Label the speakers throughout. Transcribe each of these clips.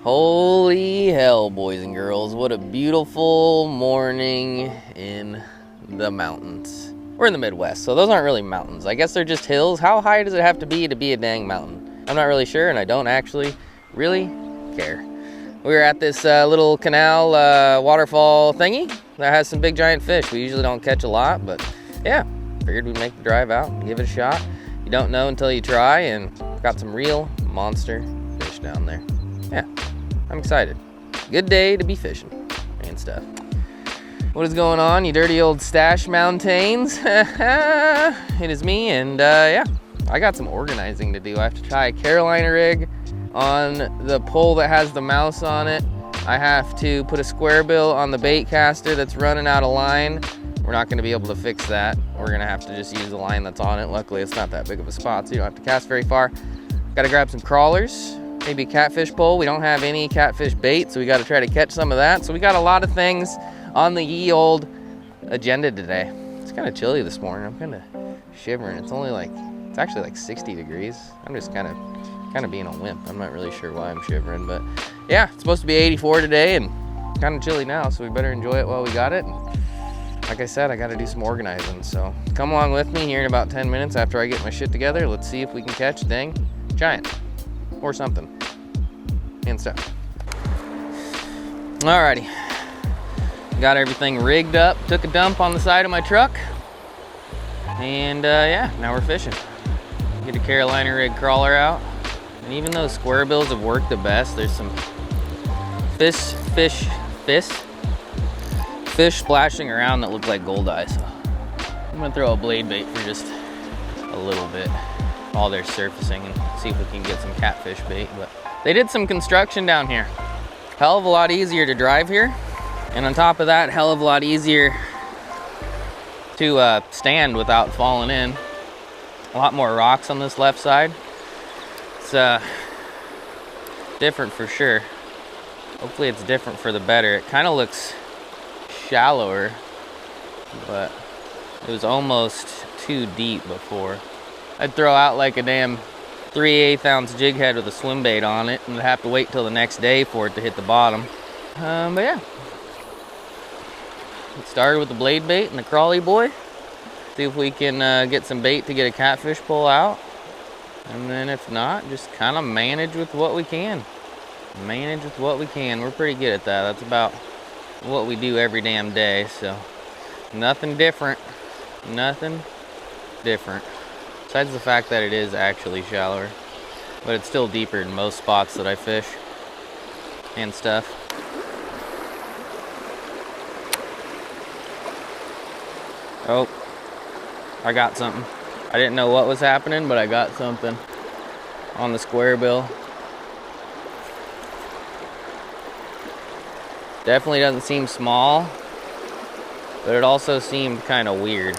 Speaker 1: Holy hell, boys and girls, what a beautiful morning in the mountains. We're in the Midwest, so those aren't really mountains. I guess they're just hills. How high does it have to be a dang mountain? I'm not really sure, and I don't actually really care. We were at this little canal waterfall thingy that has some big giant fish. We usually don't catch a lot, but yeah, figured we'd make the drive out and give it a shot. You don't know until you try, and got some real monster fish down there. Yeah, I'm excited. Good day to be fishing and stuff. What is going on, you dirty old stash mountains? It is me, and yeah, I got some organizing to do. I have to tie a Carolina rig on the pole that has the mouse on it. I have to put a square bill on the bait caster that's running out of line. We're not gonna be able to fix that. We're gonna have to just use the line that's on it. Luckily, it's not that big of a spot, so you don't have to cast very far. Gotta grab some crawlers, maybe a catfish pole. We don't have any catfish bait, so we gotta try to catch some of that. So we got a lot of things on the ye old agenda today. It's kind of chilly this morning. I'm kind of shivering. It's actually like 60 degrees. I'm just kind of being a wimp. I'm not really sure why I'm shivering, but yeah, it's supposed to be 84 today and kind of chilly now, so we better enjoy it while we got it. And like I said, I got to do some organizing, so come along with me here in about 10 minutes after I get my shit together. Let's see if we can catch a dang giant or something and stuff. Alrighty, got everything rigged up, took a dump on the side of my truck, and yeah, now we're fishing. Get a Carolina rig crawler out, and even though square bills have worked the best, there's some fish splashing around that look like goldeye, so I'm gonna throw a blade bait for just a little bit while they're surfacing and see if we can get some catfish bait. But they did some construction down here. Hell of a lot easier to drive here, and on top of that, hell of a lot easier to stand without falling in. A lot more rocks on this left side. It's different for sure. Hopefully it's different for the better. It kind of looks shallower, but it was almost too deep before. I'd throw out like a damn 3/8 ounce jig head with a swim bait on it, and I'd have to wait till the next day for it to hit the bottom. But yeah, it started with the blade bait and the crawly boy. See if we can get some bait to get a catfish pull out, and then if not, just kind of manage with what we can. Manage with what we can. We're pretty good at that. That's about what we do every damn day, so nothing different. Nothing different. Besides the fact that it is actually shallower, but it's still deeper in most spots that I fish and stuff. Oh, I got something. I didn't know what was happening, but I got something on the square bill. Definitely doesn't seem small, but it also seemed kind of weird.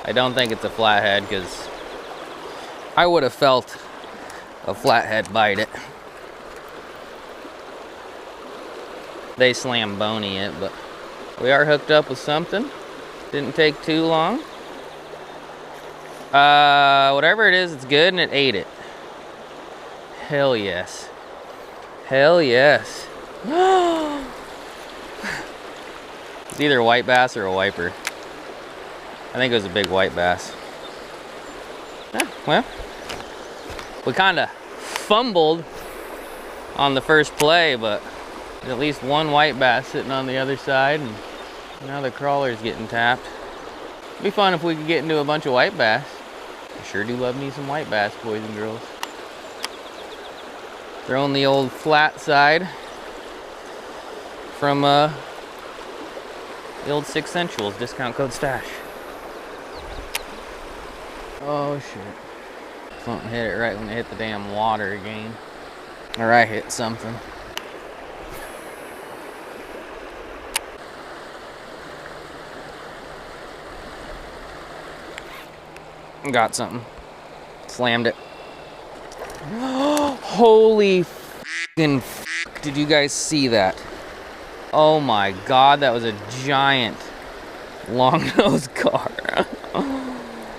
Speaker 1: I don't think it's a flathead, because I would have felt a flathead bite it. They slam bony it, but we are hooked up with something. Didn't take too long. Whatever it is, it's good, and it ate it. Hell yes. Hell yes. It's either a white bass or a wiper. I think it was a big white bass. Yeah, well, we kind of fumbled on the first play, but there's at least one white bass sitting on the other side, and now the crawler's getting tapped. It'd be fun if we could get into a bunch of white bass. I sure do love me some white bass, boys and girls. Throwing the old flat side from the old 6 Sensuals discount code stash. Oh shit. Something hit it right when it hit the damn water again. Or I hit something. Got something. Slammed it. Holy f***ing f***. Did you guys see that? Oh my god, that was a giant longnose carp.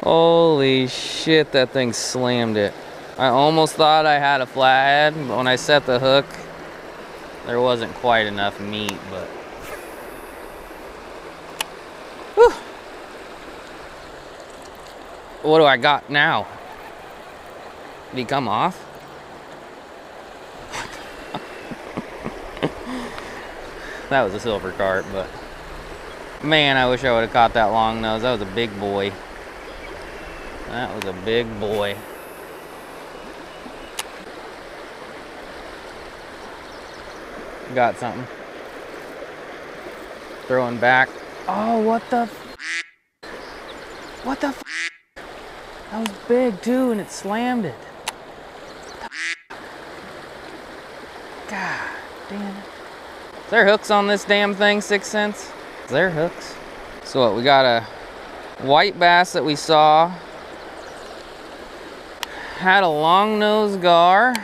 Speaker 1: Holy shit, that thing slammed it. I almost thought I had a flathead, but when I set the hook, there wasn't quite enough meat, but... Whew. What do I got now? Did he come off? That was a silver carp, but... Man, I wish I would have caught that long nose. That was a big boy. That was a big boy. Got something. Throwing back. Oh, what the f? What the f? That was big too, and it slammed it. God damn it. Is there hooks on this damn thing, 6 cents? Is there hooks? So what, we got a white bass that we saw. Had a longnose gar.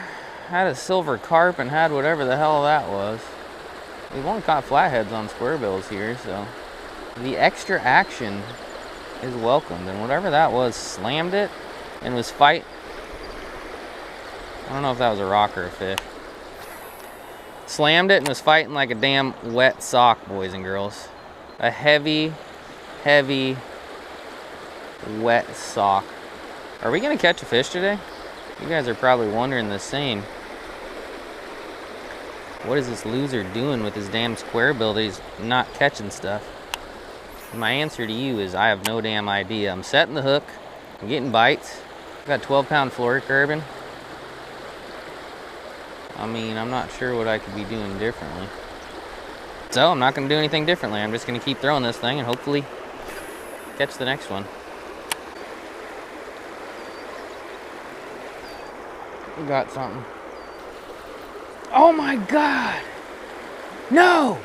Speaker 1: Had a silver carp and had whatever the hell that was. We've only caught flatheads on square bills here, so the extra action is welcomed. And whatever that was slammed it and was fight. I don't know if that was a rock or a fish. Slammed it and was fighting like a damn wet sock, boys and girls. A heavy, heavy, wet sock. Are we gonna catch a fish today? You guys are probably wondering the same. What is this loser doing with his damn square bill that he's not catching stuff? My answer to you is I have no damn idea. I'm setting the hook. I'm getting bites. I've got 12-pound fluorocarbon. I mean, I'm not sure what I could be doing differently. So I'm not going to do anything differently. I'm just going to keep throwing this thing and hopefully catch the next one. We got something. Oh my God! No!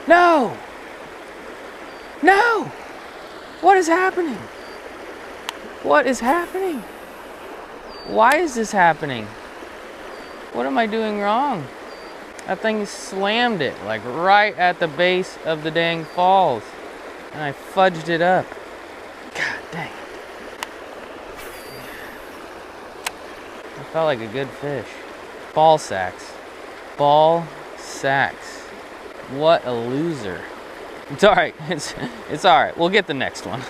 Speaker 1: No! No! What is happening? What is happening? Why is this happening? What am I doing wrong? That thing slammed it like right at the base of the dang falls. And I fudged it up. God dang it. That felt like a good fish. Ball sacks. Ball sacks. What a loser. It's alright. It's alright. We'll get the next one.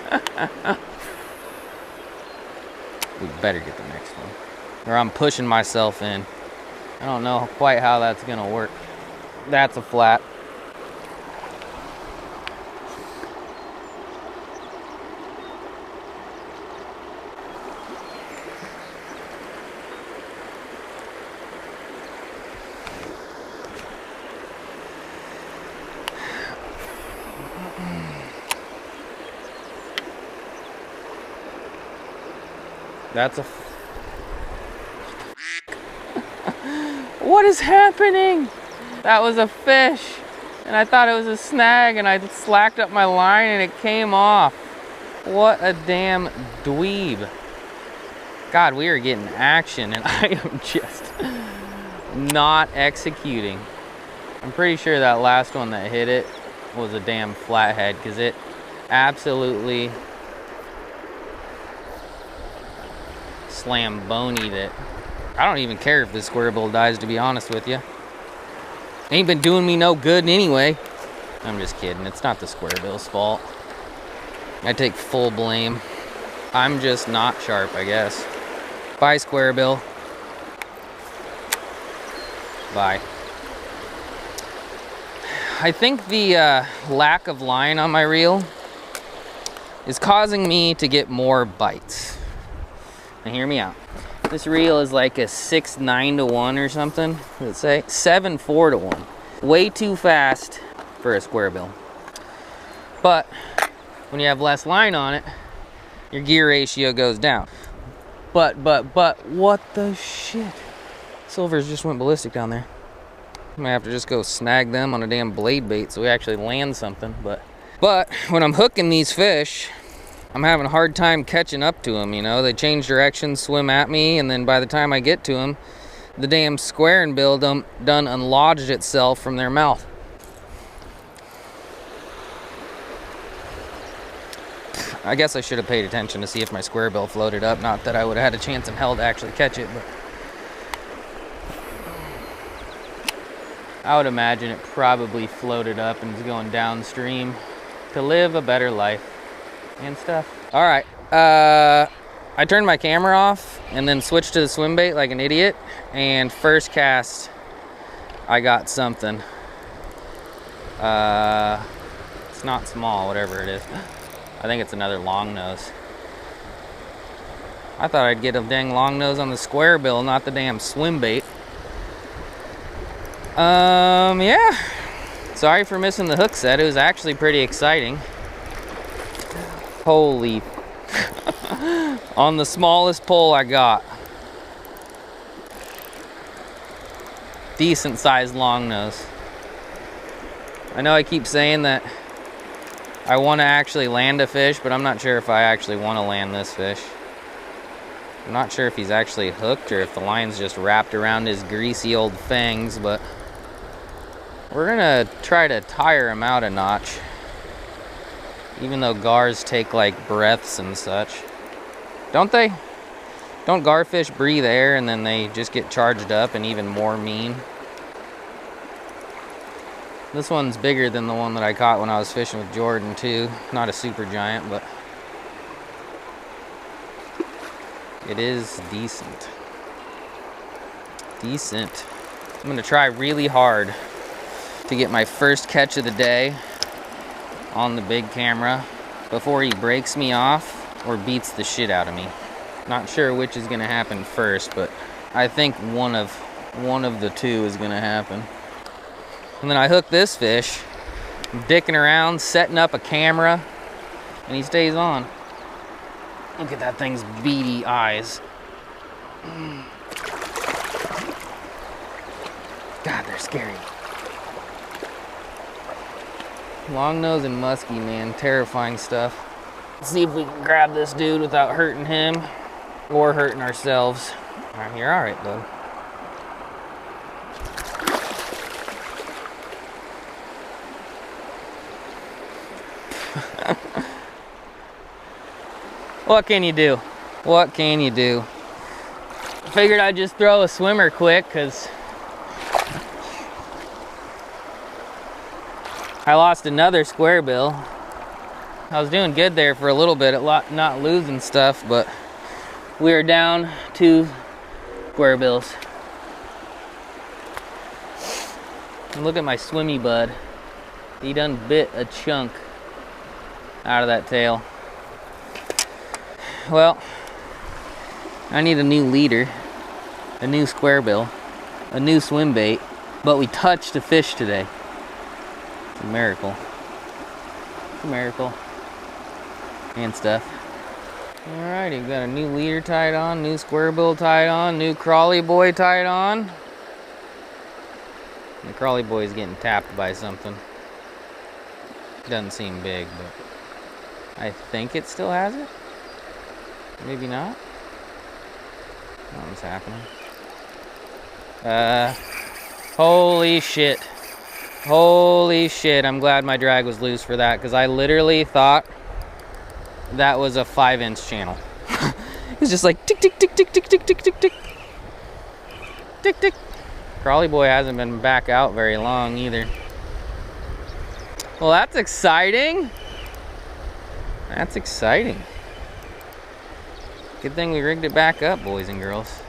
Speaker 1: We better get the next one. Or I'm pushing myself in. I don't know quite how that's gonna work. That's a flat. That's a... What is happening? That was a fish. And I thought it was a snag and I slacked up my line and it came off. What a damn dweeb. God, we are getting action and I am just not executing. I'm pretty sure that last one that hit it was a damn flathead because it absolutely slam-bonied it. I don't even care if this square bill dies, to be honest with you. Ain't been doing me no good anyway. I'm just kidding. It's not the square bill's fault. I take full blame. I'm just not sharp, I guess. Bye, square bill. Bye. I think the lack of line on my reel is causing me to get more bites. Now hear me out. This reel is like a 6-9 to 1 or something. What does it say? 7-4 to 1. Way too fast for a square bill. But when you have less line on it, your gear ratio goes down. But what the shit? Silvers just went ballistic down there. I might have to just go snag them on a damn blade bait so we actually land something. But when I'm hooking these fish, I'm having a hard time catching up to them, you know. They change direction, swim at me, and then by the time I get to them, the damn square and bill done unlodged itself from their mouth. I guess I should have paid attention to see if my square bill floated up. Not that I would have had a chance in hell to actually catch it, but I would imagine it probably floated up and is going downstream to live a better life and stuff. All right, I turned my camera off and then switched to the swim bait like an idiot, and first cast I got something. It's not small, whatever it is. I think it's another longnose. I thought I'd get a dang longnose on the square bill, not the damn swim bait. Yeah. Sorry for missing the hook set. It was actually pretty exciting. Holy. On the smallest pole I got. Decent sized longnose. I know I keep saying that I want to actually land a fish, but I'm not sure if I actually want to land this fish. I'm not sure if he's actually hooked or if the line's just wrapped around his greasy old fangs, but we're gonna try to tire him out a notch. Even though gars take like breaths and such. Don't they? Don't garfish breathe air and then they just get charged up and even more mean? This one's bigger than the one that I caught when I was fishing with Jordan too. Not a super giant, but it is decent. Decent. I'm gonna try really hard to get my first catch of the day on the big camera before he breaks me off or beats the shit out of me. Not sure which is gonna happen first, but I think one of the two is gonna happen. And then I hook this fish, I'm dicking around, setting up a camera, and he stays on. Look at that thing's beady eyes. God, they're scary. Longnose and musky, man, terrifying stuff. Let's see if we can grab this dude without hurting him or hurting ourselves. All right, you're all right, bud. What can you do? What can you do? Figured I'd just throw a swimmer quick because I lost another square bill. I was doing good there for a little bit at not losing stuff, but we are down 2 square bills. And look at my swimmy bud. He done bit a chunk out of that tail. Well, I need a new leader, a new square bill, a new swim bait, but we touched a fish today. It's a miracle. It's a miracle. And stuff. Alrighty, we've got a new leader tied on, new square bill tied on, new crawly boy tied on. The crawly boy is getting tapped by something. Doesn't seem big, but I think it still has it. Maybe not. Nothing's happening. Holy shit. Holy shit, I'm glad my drag was loose for that, because I literally thought that was a 5-inch channel. It was just like tick, tick, tick, tick, tick, tick, tick, tick, tick. Tick, tick. Crawly boy hasn't been back out very long either. Well, that's exciting. That's exciting. Good thing we rigged it back up, boys and girls.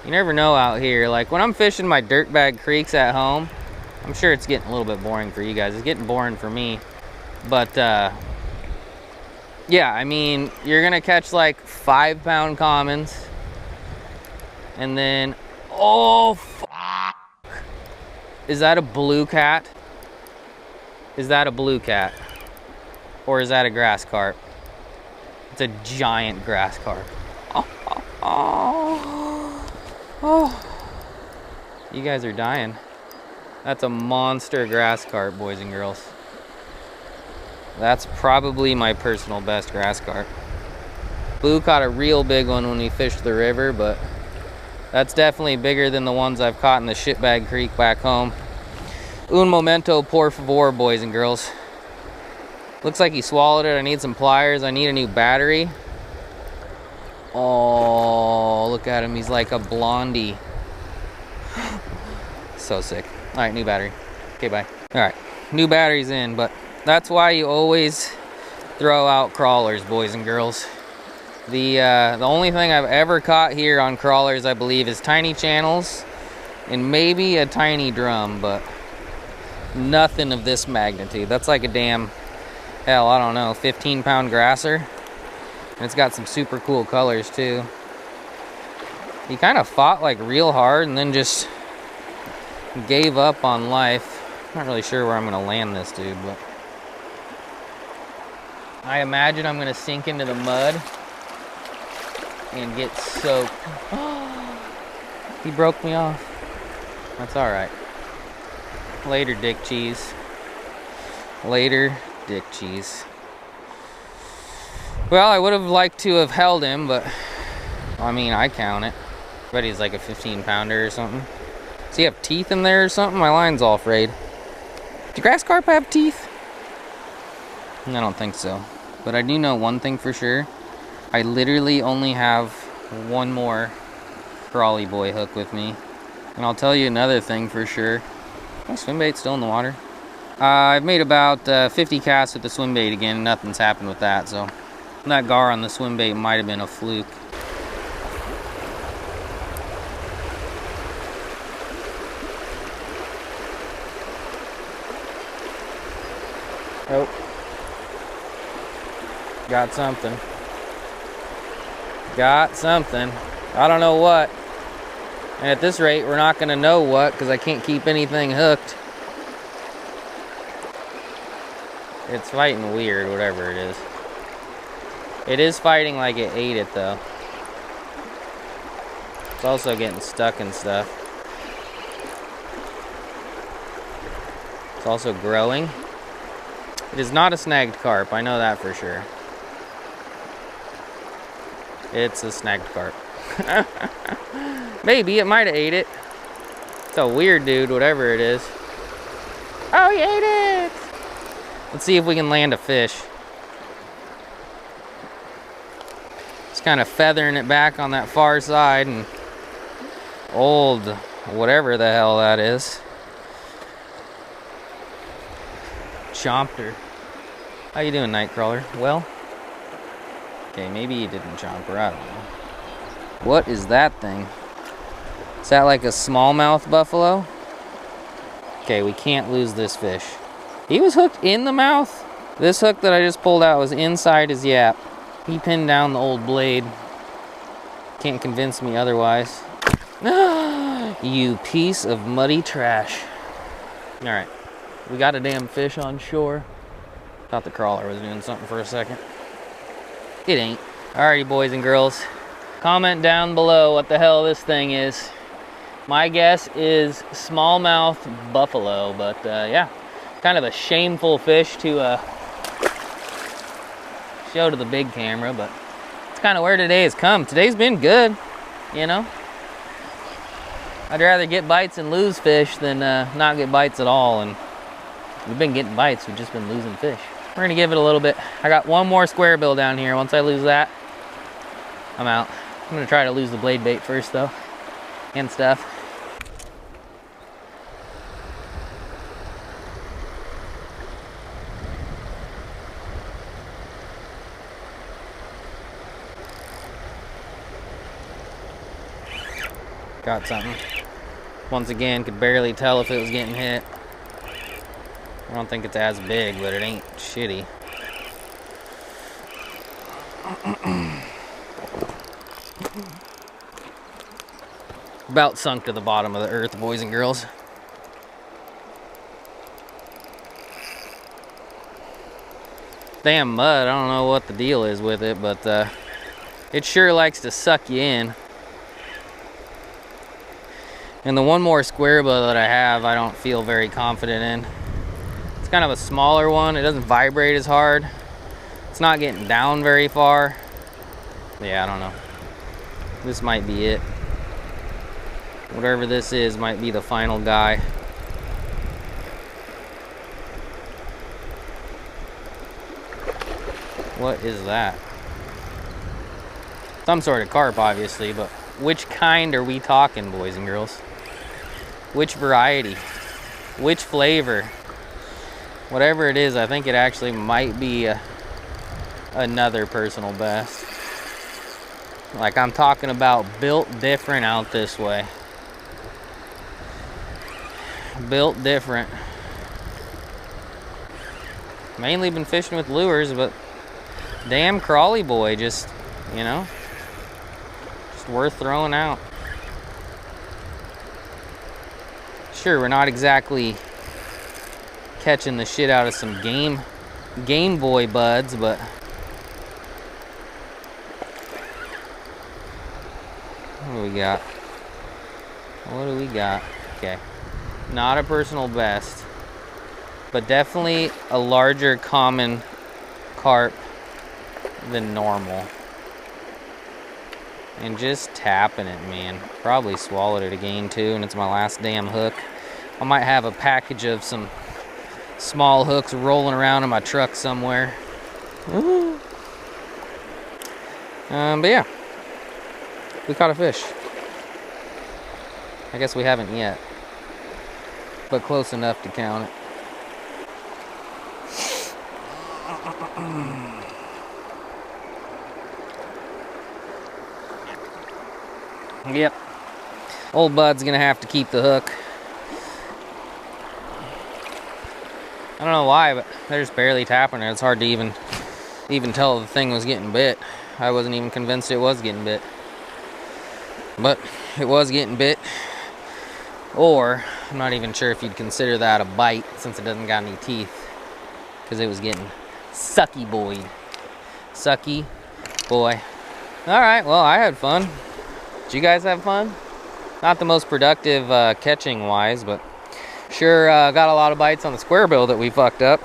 Speaker 1: You never know out here. Like when I'm fishing my dirtbag creeks at home, I'm sure it's getting a little bit boring for you guys. It's getting boring for me. But yeah, I mean, you're gonna catch like 5-pound commons. And then, oh, fuck. Is that a blue cat? Is that a blue cat? Or is that a grass carp? It's a giant grass carp. Oh, oh, oh, oh. You guys are dying. That's a monster grass carp, boys and girls. That's probably my personal best grass carp. Boo caught a real big one when we fished the river, but that's definitely bigger than the ones I've caught in the shitbag creek back home. Un momento, por favor, boys and girls. Looks like he swallowed it. I need some pliers. I need a new battery. Oh, look at him. He's like a blondie. So sick. All right, new battery. Okay, bye. All right, new battery's in, but that's why you always throw out crawlers, boys and girls. The only thing I've ever caught here on crawlers, I believe, is tiny channels and maybe a tiny drum, but nothing of this magnitude. That's like a damn, hell, I don't know, 15-pound grasser. And it's got some super cool colors too. He kind of fought like real hard and then just gave up on life. Not really sure where I'm gonna land this dude, but I imagine I'm gonna sink into the mud and get soaked. He broke me off. That's all right. Later, dick cheese. Later, dick cheese. Well, I would have liked to have held him, but I mean, I count it. I bet he's like a 15-pounder or something. Does he have teeth in there or something? My line's all frayed. Do grass carp have teeth? I don't think so. But I do know one thing for sure. I literally only have one more crawly boy hook with me. And I'll tell you another thing for sure. My swim bait's still in the water. I've made about 50 casts with the swim bait again, and nothing's happened with that, so that gar on the swim bait might have been a fluke. Oh. Got something. Got something. I don't know what. And at this rate, we're not gonna know what because I can't keep anything hooked. It's fighting weird, whatever it is. It is fighting like it ate it though. It's also getting stuck and stuff. It's also growing. It is not a snagged carp, I know that for sure. It's a snagged carp. Maybe it might have ate it. It's a weird dude, whatever it is. Oh, he ate it! Let's see if we can land a fish. Just kind of feathering it back on that far side and old, whatever the hell that is. Chomped her. How you doing, Nightcrawler? Well? Okay, maybe he didn't chomp her, I don't know. What is that thing? Is that like a smallmouth buffalo? Okay, we can't lose this fish. He was hooked in the mouth. This hook that I just pulled out was inside his yap. He pinned down the old blade. Can't convince me otherwise. You piece of muddy trash. All right, we got a damn fish on shore. Thought the crawler was doing something for a second. It ain't. Alrighty, boys and girls. Comment down below what the hell this thing is. My guess is smallmouth buffalo, but yeah, kind of a shameful fish to show to the big camera, but it's kind of where today has come. Today's been good, you know. I'd rather get bites and lose fish than not get bites at all, and we've been getting bites, we've just been losing fish. We're gonna give it a little bit. I got one more square bill down here. Once I lose that, I'm out. I'm gonna try to lose the blade bait first though, and stuff. Got something. Once again, could barely tell if it was getting hit. I don't think it's as big, but it ain't shitty. About sunk to the bottom of the earth, boys and girls. Damn mud, I don't know what the deal is with it, but it sure likes to suck you in. And the one more square bill that I have, I don't feel very confident in. It's kind of a smaller one. It doesn't vibrate as hard. It's not getting down very far. Yeah, I don't know. This might be it. Whatever this is might be the final guy. What is that? Some sort of carp, obviously, but which kind are we talking, boys and girls? Which variety? Which flavor? Whatever it is, I think it actually might be another personal best. Like, I'm talking about built different out this way. Built different. Mainly been fishing with lures, but damn crawly boy, just, you know, just worth throwing out. Sure, we're not exactly catching the shit out of some Game Boy buds, but what do we got? What do we got? Okay, not a personal best, but definitely a larger common carp than normal. And just tapping it, man. Probably swallowed it again too, and it's my last damn hook. I might have a package of some small hooks rolling around in my truck somewhere. But yeah, we caught a fish. I guess we haven't yet, but close enough to count it. Yep. Old bud's gonna have to keep the hook. I don't know why, but they're just barely tapping it. It's hard to even tell the thing was getting bit. I wasn't even convinced it was getting bit. But it was getting bit. Or, I'm not even sure if you'd consider that a bite since it doesn't got any teeth. Because it was getting sucky boyed. Sucky boy. Alright, well, I had fun. Did you guys have fun? Not the most productive catching wise, but sure got a lot of bites on the square bill that we fucked up.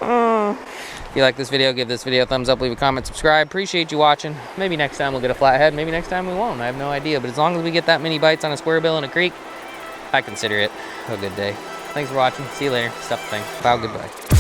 Speaker 1: If you like this video, give this video a thumbs up, leave a comment, subscribe. Appreciate you watching. Maybe next time we'll get a flathead, maybe next time we won't. I have no idea, but as long as we get that many bites on a square bill in a creek, I consider it a good day. Thanks for watching. See you later. Stuff the thing. Bye. Goodbye.